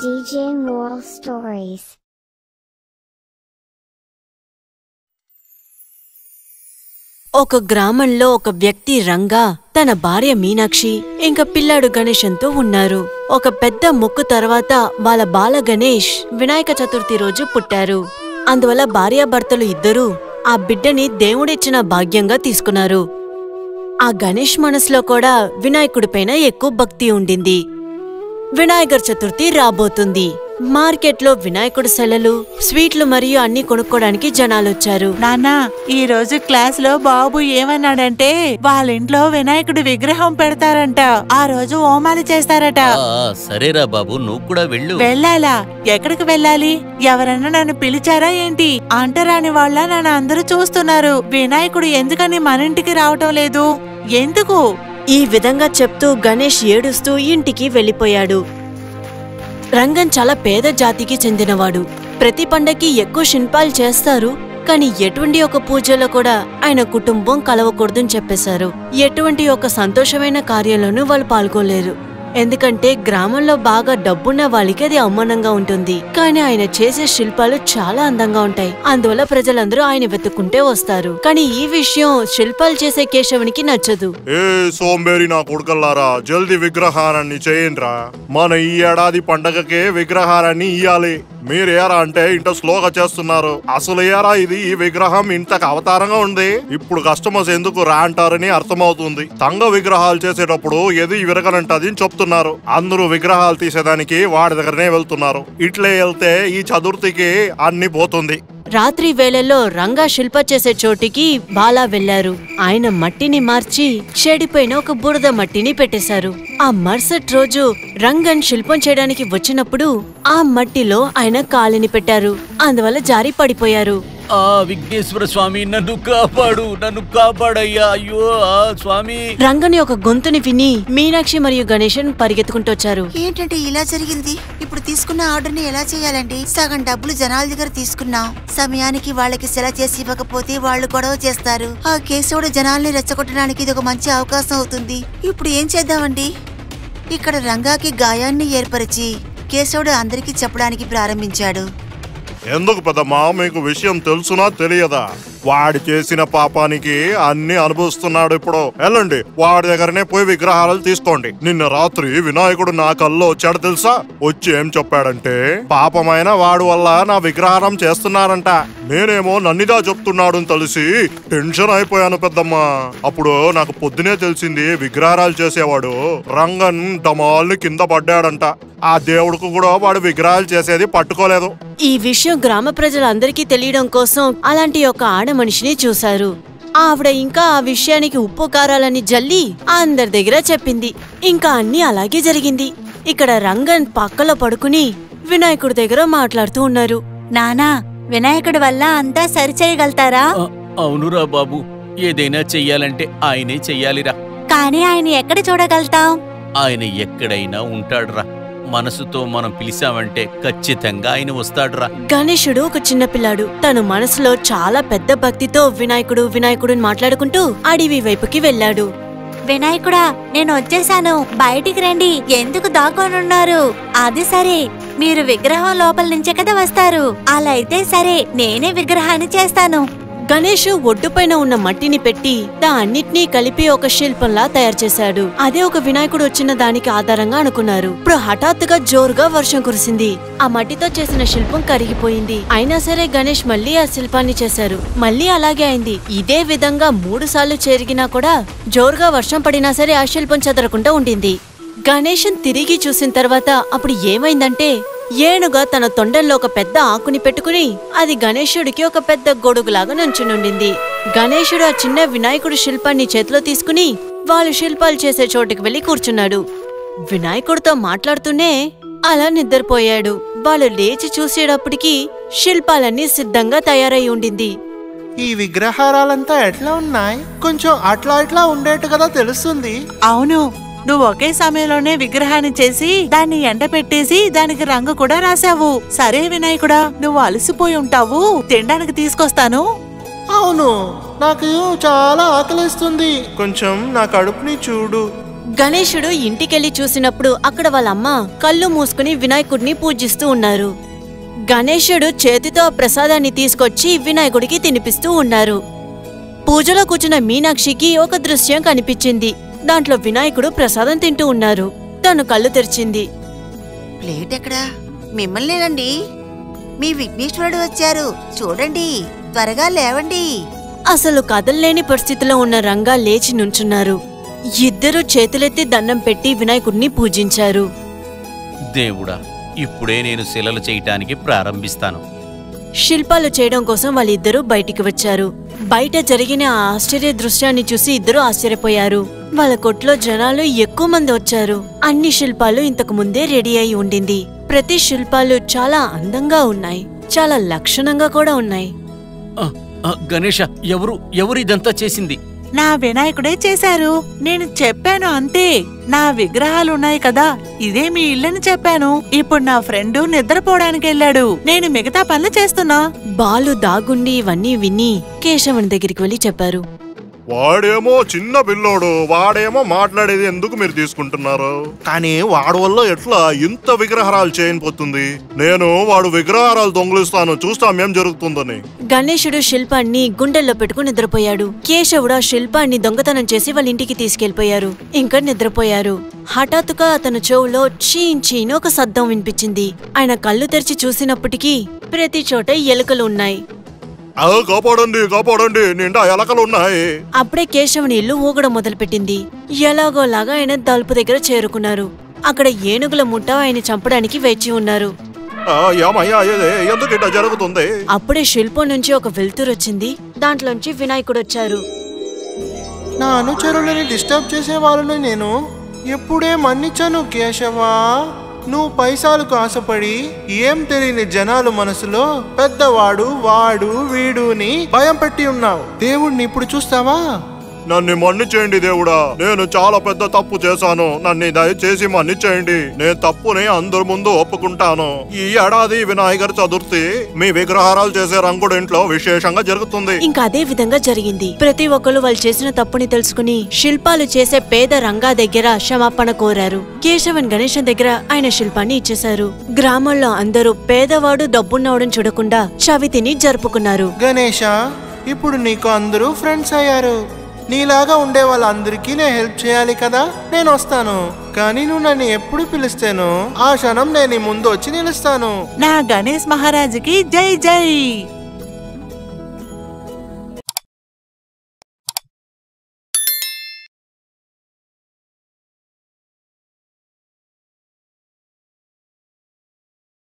DJ Moral Stories. ఒక గ్రామంలో ఒక వ్యక్తి రంగా తన భార్య మీనాక్షి ఇంకా పిల్లాడు గణేశంతో ఉన్నారు. ఒక పెద్ద మొక్కు తర్వాత వాళ్ళ బాల గణేష్ వినాయక చతుర్థి రోజు పుట్టారు. అందువల్ల భార్యాభర్తలు ఇద్దరూ ఆ బిడ్డని దేవుడిచ్చిన భాగ్యంగా తీసుకున్నారు. ఆ గణేష్ మనసులో కూడా వినాయకుడిపైన ఎక్కువ భక్తి ఉండింది. వినాయక చతుర్థి రాబోతుంది. మార్కెట్లో వినాయకుడి సెలలు, స్వీట్లు మరియు అన్ని కొనుక్కోడానికి జనాలొచ్చారు. నాన్నా, ఈ రోజు క్లాస్ లో బాబు ఏమన్నాడంటే వాళ్ళ ఇంట్లో వినాయకుడి విగ్రహం పెడతారంట. ఆ రోజు హోమాలు చేస్తారట. సరేరా బాబు, నువ్వు కూడా వెళ్ళు. వెళ్ళాలా? ఎక్కడికి వెళ్ళాలి? ఎవరన్నా నన్ను పిలిచారా ఏంటి? అంటరాని వాళ్ళ నన్ను అందరూ చూస్తున్నారు. వినాయకుడు ఎందుకని మన ఇంటికి రావటం లేదు? ఎందుకు? ఈ విధంగా చెప్తూ గణేష్ ఏడుస్తూ ఇంటికి వెళ్ళిపోయాడు. రంగన్ చాలా పేద జాతికి చెందినవాడు. ప్రతి పండగకి ఎక్కువ శిల్పాలు చేస్తారు, కానీ ఎటువంటి ఒక పూజలో కూడా ఆయన కుటుంబం కలవకూడదని చెప్పేశారు. ఎటువంటి ఒక సంతోషమైన కార్యంలోనూ వాళ్ళు పాల్గొలేరు. ఎందుకంటే గ్రామంలో బాగా డబ్బున్న వాళ్ళకి అది అవమానంగా ఉంటుంది. కానీ ఆయన చేసే శిల్పాలు చాలా అందంగా ఉంటాయి. అందువల్ల ప్రజలందరూ ఆయన వెతుక్కుంటే వస్తారు. కానీ ఈ విషయం శిల్పాలు చేసే కేశవునికి నచ్చదు. ఏ సోంబేరి నా కొడుకల్లారా, జల్దీ విగ్రహారాన్ని చేయండిరా. మన ఈ ఏడాది పండగకే విగ్రహారాన్ని ఇయ్యాలి. మీరేరా అంటే ఇంత స్లోగా చేస్తున్నారు. అసలు ఏరా ఇది? ఈ విగ్రహం ఇంతకు అవతారంగా ఉంది. ఇప్పుడు కస్టమర్స్ ఎందుకు రా అంటారని అర్థమవుతుంది. తంగ విగ్రహాలు చేసేటప్పుడు ఏది విరగనంటది అని చెప్తున్నారు. అందరూ విగ్రహాలు తీసేదానికి వాడి దగ్గరనే వెళ్తున్నారు. ఇట్లే వెళ్తే ఈ చతుర్థికి అన్ని పోతుంది. రాత్రి వేళల్లో రంగా శిల్ప చేసే చోటికి బాలా వెళ్లారు. ఆయన మట్టిని మార్చి చెడిపోయిన ఒక బురద మట్టిని పెట్టేశారు. ఆ మరుసటి రోజు రంగన్ శిల్పం చేయడానికి వచ్చినప్పుడు ఆ మట్టిలో ఆయన కాలిని పెట్టారు. అందువల్ల జారి పడిపోయారు. విఘ్నేశ్వర స్వామి, నన్ను కాపాడయ్యా. అయ్యో స్వామి. రంగని ఒక గొంతుని విని మీనాక్షి మరియు గణేశన్ పరిగెత్తుకుంటూ వచ్చారు. ఏంటంటే ఇలా జరిగింది? ఇప్పుడు తీసుకున్న ఆర్డర్ ని ఎలా చేయాలండి? సగం డబ్బులు జనాల దగ్గర తీసుకున్నాం. సమయానికి వాళ్ళకి సెల చేసి ఇవ్వకపోతే వాళ్ళు గొడవ చేస్తారు. ఆ కేశవుడు జనాల్ని రెచ్చగొట్టడానికి ఇది ఒక మంచి అవకాశం అవుతుంది. ఇప్పుడు ఏం చేద్దామండి? ఇక్కడ రంగాకి గాయాన్ని ఏర్పరిచి కేశవుడు అందరికీ చెప్పడానికి ప్రారంభించాడు. ఎందుకు పెద్దమ్మా, మీకు విషయం తెలుసునా తెలియదా? వాడి చేసిన పాపానికి అన్ని అనుభవిస్తున్నాడు. ఇప్పుడు వెళ్ళండి, వాడి దగ్గరనే పోయి విగ్రహాలు తీసుకోండి. నిన్న రాత్రి వినాయకుడు నా కల్లో వచ్చాడు తెలుసా? వచ్చి ఏం చెప్పాడంటే, పాపమైన వాడు వల్ల నా విగ్రహారం చేస్తున్నారంట. నేనేమో నన్నిదా చెప్తున్నాడు అని తెలిసి టెన్షన్ అయిపోయాను పెద్దమ్మా. అప్పుడు నాకు పొద్దునే తెలిసింది, విగ్రహాలు చేసేవాడు రంగన్ డమాల్ని కింద పడ్డాడంట. ఆ దేవుడికి కూడా వాడు విగ్రహాలు చేసేది పట్టుకోలేదు. ఈ విషయం గ్రామ ప్రజలందరికీ తెలియడం కోసం అలాంటి ఒక ఆడ మనిషిని చూశారు. ఆవిడ ఇంకా ఆ విషయానికి ఉప్పు కారాలని జల్లి అందరి దగ్గర చెప్పింది. ఇంకా అన్ని అలాగే జరిగింది. ఇక్కడ రంగన్ పక్కలో పడుకుని వినాయకుడి దగ్గర మాట్లాడుతూ ఉన్నారు. నానా, వినాయకుడి వల్ల అంతా సరిచేయగలుగుతారా? అవునురా బాబు, ఏదైనా చెయ్యాలంటే ఆయనే చెయ్యాలిరా. కానీ ఆయన ఎక్కడ చూడగలుగుతాం? ఆయన ఎక్కడైనా ఉంటాడురా. మనసుతో మనం పిలిచామంటే ఖచ్చితంగా ఆయన వస్తాడురా. గణేశుడు ఒక చిన్న పిల్లాడు. తను మనసులో చాలా పెద్ద భక్తితో వినాయకుడు మాట్లాడుకుంటూ అడవి వైపుకి వెళ్ళాడు. వినాయకుడా, నేను వచ్చేసాను, బయటికి రండి. ఎందుకు దాక్కొనున్నారు? అది సరే, మీరు విగ్రహం లోపల నుంచే కదా వస్తారు. అలా అయితే సరే, నేనే విగ్రహాన్ని చేస్తాను. గణేష్ ఒడ్డుపైన ఉన్న మట్టిని పెట్టి దాన్నిటినీ కలిపి ఒక శిల్పంలా తయారు చేశాడు. అదే ఒక వినాయకుడు వచ్చిన దానికి ఆధారంగా అనుకున్నారు. ఇప్పుడు హఠాత్తుగా జోరుగా వర్షం కురిసింది. ఆ మట్టితో చేసిన శిల్పం కరిగిపోయింది. అయినా సరే గణేష్ మళ్లీ ఆ శిల్పాన్ని చేశారు. మళ్లీ అలాగే అయింది. ఇదే విధంగా 3 సార్లు జరిగినా కూడా జోరుగా వర్షం పడినా సరే ఆ శిల్పం చెదరకుండా ఉండింది. గణేశన్ తిరిగి చూసిన తర్వాత అప్పుడు ఏమైందంటే, ఏనుగా తన తొండల్లో ఒక పెద్ద ఆకుని పెట్టుకుని అది గణేశుడికి ఒక పెద్ద గొడుగులాగా నుంచునుండింది. గణేశుడు ఆ చిన్న వినాయకుడి శిల్పాన్ని చేతిలో తీసుకుని వాళ్ళు శిల్పాలు చేసే చోటుకి వెళ్లి కూర్చున్నాడు. వినాయకుడితో మాట్లాడుతూనే అలా నిద్రపోయాడు. వాళ్ళు లేచి చూసేటప్పటికి శిల్పాలన్నీ సిద్ధంగా తయారై ఉండింది. ఈ విగ్రహారాలంతా ఎట్లా ఉన్నాయి? కొంచెం అట్లా ఇట్లా ఉండేట్టు కదా తెలుస్తుంది. అవును, నువ్వు ఒకే సమయంలోనే విగ్రహాన్ని చేసి దాన్ని ఎండపెట్టేసి దానికి రంగు కూడా రాశావు. సరే వినాయకుడా, నువ్వు అలసిపోయి ఉంటావు, తినడానికి తీసుకొస్తాను. అవును, నాకు చాలా ఆకలిస్తుంది. కొంచెం నా కడుపుని చూడు. గణేశుడు ఇంటికెళ్లి చూసినప్పుడు అక్కడ వాళ్ళమ్మ కళ్ళు మూసుకుని వినాయకుడిని పూజిస్తూ ఉన్నారు. గణేశుడు చేతితో ఆ ప్రసాదాన్ని తీసుకొచ్చి వినాయకుడికి తినిపిస్తూ ఉన్నారు. పూజలో కూర్చున్న మీనాక్షికి ఒక దృశ్యం కనిపించింది. దాంట్లో వినాయకుడు ప్రసాదం తింటూ ఉన్నారు. తను కళ్ళు తెరిచింది. ప్లేట్ ఎక్కడా? మిమ్మల్నేనండి. మీ విఘ్నేశ్వరుడు వచ్చారు, చూడండి, త్వరగా లేవండి. అసలు కదల్లేని పరిస్థితిలో ఉన్న రంగా లేచి నుంచున్నారు. ఇద్దరూ చేతులెత్తి దండం పెట్టి వినాయకుడిని పూజించారు. దేవుడా, ఇప్పుడే నేను శిలలు చేయటానికి ప్రారంభిస్తాను. శిల్పాలు చేయడం కోసం వాళ్ళిద్దరూ బయటికి వచ్చారు. బయట జరిగిన ఆ ఆశ్చర్య దృశ్యాన్ని చూసి ఇద్దరూ ఆశ్చర్యపోయారు. వాళ్ళ కొట్లో జనాలు ఎక్కువ మంది వచ్చారు. అన్ని శిల్పాలు ఇంతకు ముందే రెడీ అయి ఉండింది. ప్రతి శిల్పాలు చాలా అందంగా ఉన్నాయి, చాలా లక్షణంగా కూడా ఉన్నాయి. గణేష, ఎవరు ఇదంతా చేసింది? నా వినాయకుడే చేశారు. నేను చెప్పాను అంతే. నా విగ్రహాలున్నాయి కదా, ఇదే మీ ఇల్లని చెప్పాను. ఇప్పుడు నా ఫ్రెండు నిద్రపోవడానికి వెళ్ళాడు, నేను మిగతా పనులు చేస్తున్నా. బాలు దాగుండి ఇవన్నీ విని కేశవుని దగ్గరికి వెళ్లి చెప్పారు. వాడేమో చిన్న పిల్లోడు, వాడేమో మాట్లాడేది ఎందుకు మీరు తీసుకుంటున్నారు? కానీ వాడు వల్ల ఎట్లా ఇంత విగ్రహాలు చేయనిపోతుంది? నేను వాడు విగ్రహాలు దొంగిలిస్తాను, చూస్తాం ఏం జరుగుతుందని. గణేశుడు శిల్పాన్ని గుండెల్లో పెట్టుకుని నిద్రపోయాడు. కేశవుడు ఆ శిల్పాన్ని దొంగతనం చేసి వాళ్ళ ఇంటికి తీసుకెళ్లిపోయారు. ఇంకా నిద్రపోయారు. హఠాత్తుగా అతను చెవులో చీన్ ఒక శబ్దం వినిపించింది. ఆయన కళ్ళు తెరిచి చూసినప్పటికీ ప్రతి చోట ఎలుకలు ఉన్నాయి. కాపాడండి, కాపాడండి, నిండా ఎలకలున్నాయి. అప్పుడే కేశవుని ఇల్లు ఊగడం మొదలుపెట్టింది. ఎలాగోలాగా ఆయన తలుపు దగ్గర చేరుకున్నారు. అక్కడ ఏనుగుల ముఠ ఆయన చంపడానికి వేచి ఉన్నారు. ఎందుకు ఇట్లా జరుగుతుంది? అప్పుడే శిల్పం నుంచి ఒక వెలుతురొచ్చింది. దాంట్లోంచి వినాయకుడు వచ్చారు. నా అనుచరులని డిస్టర్బ్ చేసే వాళ్ళని నేను ఎప్పుడే మన్నించాను కేశవా. నువ్వు పైసాలకు ఆశపడి ఏం తెలియని జనాలు మనసులో పెద్దవాడు వాడు వీడుని భయం పెట్టి ఉన్నావు. దేవుణ్ణి ఇప్పుడు చూస్తావా? నన్ను మన్నిచేయండి దేవుడా, నేను చాలా పెద్ద తప్పు చేశాను. నన్ను దయచేసి మన్నిచేయండి. నేను తప్పుని అందరి ముందు ఒప్పుకుంటాను. ఈ ఏడాది వినాయక చతుర్థి మీ విగ్రహాలు చేసే రంగుడు ఇంట్లో విశేషంగా జరుగుతుంది. ఇంకా అదే విధంగా జరిగింది. ప్రతి ఒక్కరు వాళ్ళు చేసిన తప్పుని తెలుసుకుని శిల్పాలు చేసే పేద రంగా దగ్గర క్షమాపణ కోరారు. కేశవన్ గణేశన్ దగ్గర ఆయన శిల్పాన్ని ఇచ్చేశారు. గ్రామంలో అందరూ పేదవాడు డబ్బున్నవాడని చూడకుండా చవితిని జరుపుకున్నారు. గణేశ, ఇప్పుడు నీకు అందరూ ఫ్రెండ్స్ అయ్యారు. నీలాగా ఉండే వాళ్ళందరికీ నేను హెల్ప్ చేయాలి కదా. నేను వస్తాను, కానీ నువ్వు నన్ను ఎప్పుడు పిలుస్తాను ఆ క్షణం నేను ముందు వచ్చి నిలుస్తాను. నా గణేష్ మహారాజుకి జై జై.